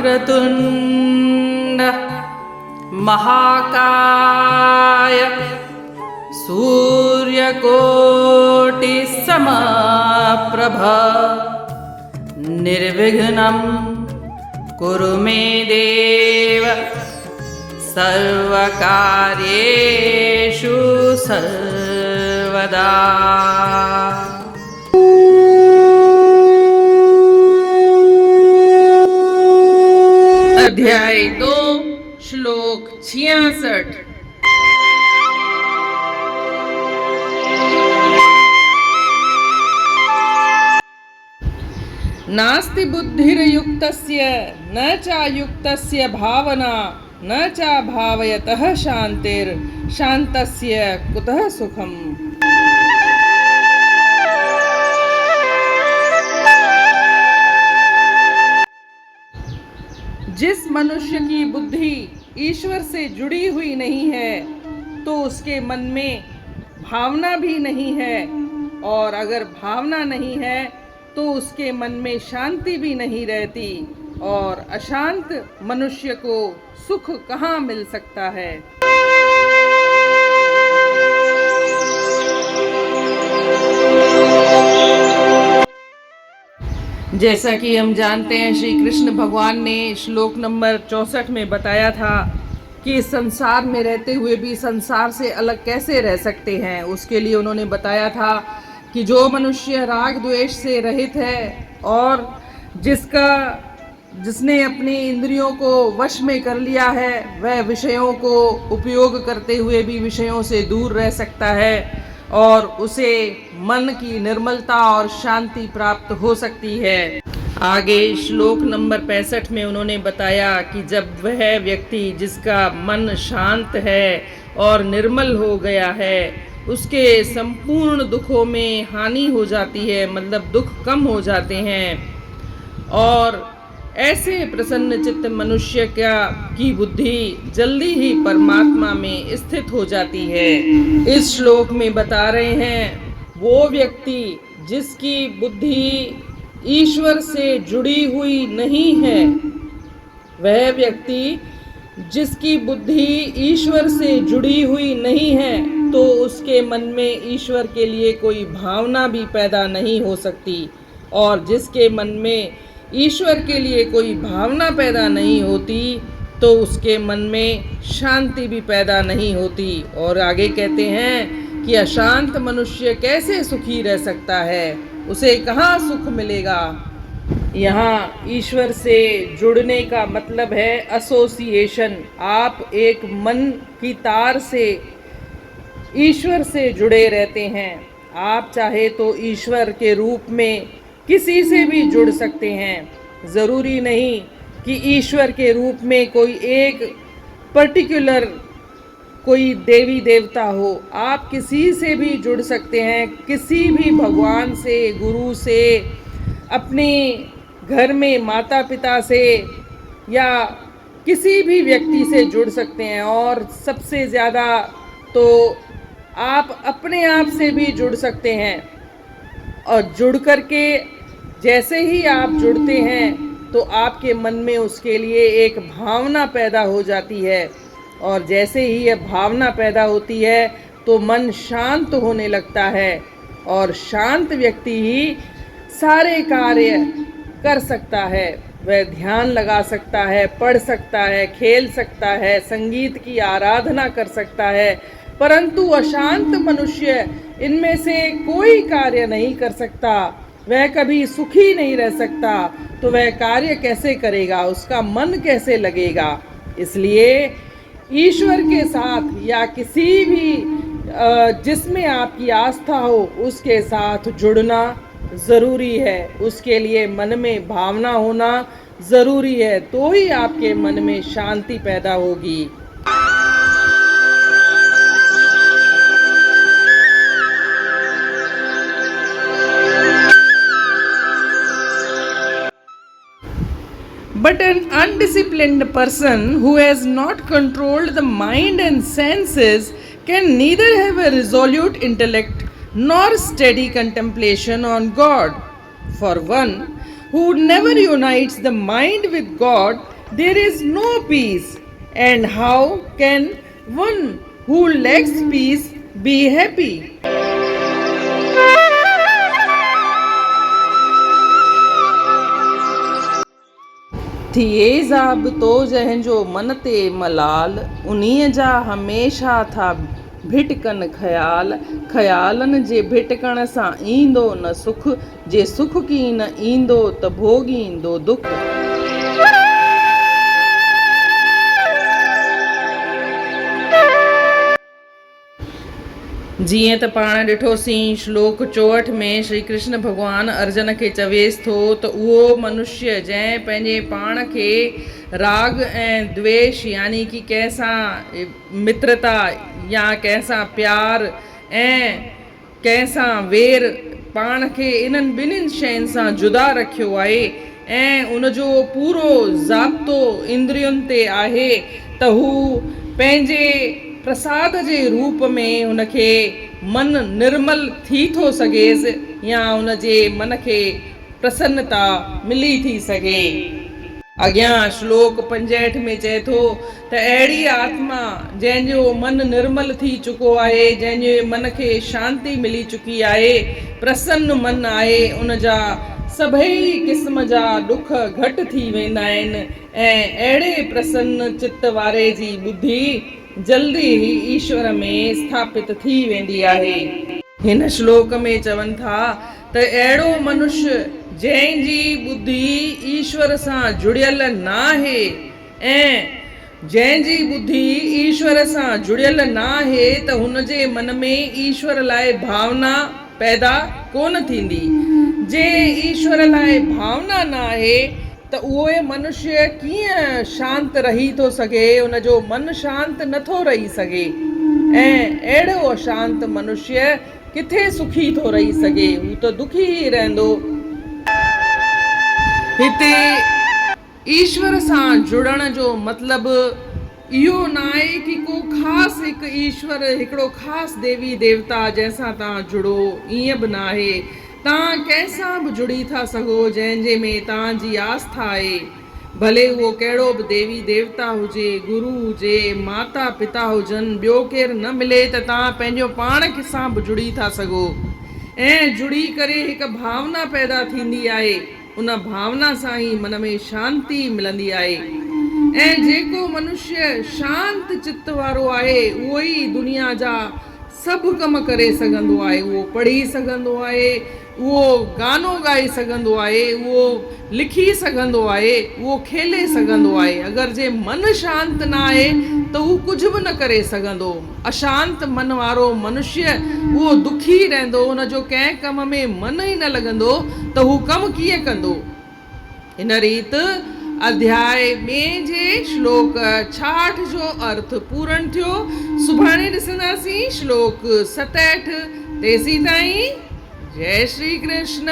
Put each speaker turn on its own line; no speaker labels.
वक्रतुण्ड महाकाय सूर्यकोटिसमप्रभ निर्विघ्नं कुरु मे देव सर्वकार्येषु सर्वदा। अध्याय 2 श्लोक 66। नास्ति बुद्धिर्युक्तस्य न चायुक्तस्य भावना न चा भावयतः शान्तिर्शान्तस्य कुतः सुखम्। जिस मनुष्य की बुद्धि ईश्वर से जुड़ी हुई नहीं है तो उसके मन में भावना भी नहीं है, और अगर भावना नहीं है तो उसके मन में शांति भी नहीं रहती, और अशांत मनुष्य को सुख कहाँ मिल सकता है। जैसा कि हम जानते हैं, श्री कृष्ण भगवान ने श्लोक नंबर 64 में बताया था कि इस संसार में रहते हुए भी संसार से अलग कैसे रह सकते हैं। उसके लिए उन्होंने बताया था कि जो मनुष्य राग द्वेष से रहित है और जिसने अपनी इंद्रियों को वश में कर लिया है, वह विषयों को उपयोग करते हुए भी विषयों से दूर रह सकता है और उसे मन की निर्मलता और शांति प्राप्त हो सकती है। आगे श्लोक नंबर 65 में उन्होंने बताया कि जब वह व्यक्ति जिसका मन शांत है और निर्मल हो गया है, उसके संपूर्ण दुखों में हानि हो जाती है, मतलब दुख कम हो जाते हैं, और ऐसे प्रसन्न चित्त मनुष्य की बुद्धि जल्दी ही परमात्मा में स्थित हो जाती है। इस श्लोक में बता रहे हैं वो व्यक्ति जिसकी बुद्धि ईश्वर से जुड़ी हुई नहीं है, वह व्यक्ति जिसकी बुद्धि ईश्वर से जुड़ी हुई नहीं है तो उसके मन में ईश्वर के लिए कोई भावना भी पैदा नहीं हो सकती, और जिसके मन में ईश्वर के लिए कोई भावना पैदा नहीं होती तो उसके मन में शांति भी पैदा नहीं होती। और आगे कहते हैं कि अशांत मनुष्य कैसे सुखी रह सकता है, उसे कहाँ सुख मिलेगा। यहाँ ईश्वर से जुड़ने का मतलब है एसोसिएशन। आप एक मन की तार से ईश्वर से जुड़े रहते हैं। आप चाहे तो ईश्वर के रूप में किसी से भी जुड़ सकते हैं। ज़रूरी नहीं कि ईश्वर के रूप में कोई एक पर्टिकुलर कोई देवी देवता हो, आप किसी से भी जुड़ सकते हैं, किसी भी भगवान से, गुरु से, अपने घर में माता पिता से, या किसी भी व्यक्ति से जुड़ सकते हैं। और सबसे ज़्यादा तो आप अपने आप से भी जुड़ सकते हैं, और जुड़ करके जैसे ही आप जुड़ते हैं तो आपके मन में उसके लिए एक भावना पैदा हो जाती है, और जैसे ही यह भावना पैदा होती है तो मन शांत होने लगता है, और शांत व्यक्ति ही सारे कार्य कर सकता है। वह ध्यान लगा सकता है, पढ़ सकता है, खेल सकता है, संगीत की आराधना कर सकता है। परंतु अशांत मनुष्य इनमें से कोई कार्य नहीं कर सकता, वह कभी सुखी नहीं रह सकता, तो वह कार्य कैसे करेगा, उसका मन कैसे लगेगा। इसलिए ईश्वर के साथ या किसी भी जिसमें आपकी आस्था हो उसके साथ जुड़ना ज़रूरी है। उसके लिए मन में भावना होना ज़रूरी है, तो ही आपके मन में शांति पैदा होगी। But an undisciplined person who has not controlled the mind and senses can neither have a resolute intellect nor steady contemplation on God. For one who never unites the mind with God there is no peace. And how can one who lacks peace be happy? थिए ज़ाबितो जंहिंजो मन ते मलाल, उन्हीअ जा हमेशा था भिटकन ख़याल। ख़यालनि जे भिटकण सां ईंदो न सुख, जे सुख की न ईंदो त भोॻींदो दुख। जीअं त पाण ॾिठोसीं श्लोक 64 में श्री कृष्ण भॻवानु अर्जुन खे चवेसि थो त उहो मनुष्य जंहिं पंहिंजे पाण खे राग ऐं द्वेष यानी कि कंहिंसां मित्रता या कंहिंसां प्यार ऐं कंहिंसां वेर पाण खे इन्हनि ॿिन्हिनि शयुनि सां जुदा रखियो आहे ऐं उनजो पूरो ज़ाब्तो इंद्रियुनि ते आहे त हू पंहिंजे प्रसाद जे रूप में हुनखे मन निर्मल थी थो सघेसि या हुनजे मन खे प्रसन्नता मिली थी सघे। अॻियां श्लोक 65 में चए थो त अहिड़ी आत्मा जंहिंजो मन निर्मल थी चुको आहे, जंहिंजे मन खे शांती मिली चुकी आहे, प्रसन्न मन आहे, उन जा सभई क़िस्म जा ॾुख घटि थी वेंदा आहिनि ऐं अहिड़े प्रसन्न चित्त वारे जी ॿुधी जल्दी ही ईश्वर में स्थापित थी वेंदी आहे। हिन श्लोक में चवनि था त अहिड़ो मनुष्य जंहिंजी ॿुधी ईश्वर सां जुड़ियल न आहे ऐं जंहिंजी ॿुधी ईश्वर सां जुड़ियल न आहे त हुनजे मन में ईश्वर लाइ भावना पैदा कोन थींदी। जे ईश्वर लाइ भावना न आहे त उहो मनुष्य कीअं शांत रही थो सघे, उनजो मन शांत नथो रही सघे ऐं अहिड़ो अशांत मनुष्य किथे सुखी थो रही सघे, हू त दुखी ई रहंदो। हिते ईश्वर सां जुड़ण जो मतिलबु इहो न आहे कि को ख़ासि हिकु ईश्वर, हिकिड़ो ख़ासि देवी देवता जंहिंसां तव्हां जुड़ो, ईअं बि न आहे। तव्हां कंहिंसां बि जुड़ी था सघो जंहिंजे में तव्हांजी आस्था आहे, भले उहो कहिड़ो बि देवी देवता हुजे, गुरू हुजे, माता पिता हुजनि, ॿियो केरु न मिले त तव्हां पंहिंजो पाण सां बि जुड़ी था सघो ऐं जुड़ी करे हिकु भावना पैदा थींदी आहे। उन भावना सां ई मन में शांती मिलंदी आहे ऐं जेको मनुष्य शांत चित्त वारो आहे उहो ई दुनिया जा सभु कम करे सघंदो आहे। उहो पढ़ी सघंदो आहे, उहो गानो ॻाए सघंदो आहे, उहो लिखी सघंदो आहे, उहो खेले सघंदो आहे। अगरि जे मन शांत न आहे त हू कुझु बि न करे सघंदो। अशांत मन वारो मनुष्य उहो दुखी रहंदो, हुनजो कंहिं कम में मन ई न लॻंदो त हू कमु कीअं कंदो। हिन रीति अध्याय 2 जे श्लोक 66 जो अर्थ पूर्ण थियो। सुभाणे ॾिसंदासीं श्लोक 67। तेसीं ताईं जय श्री कृष्ण।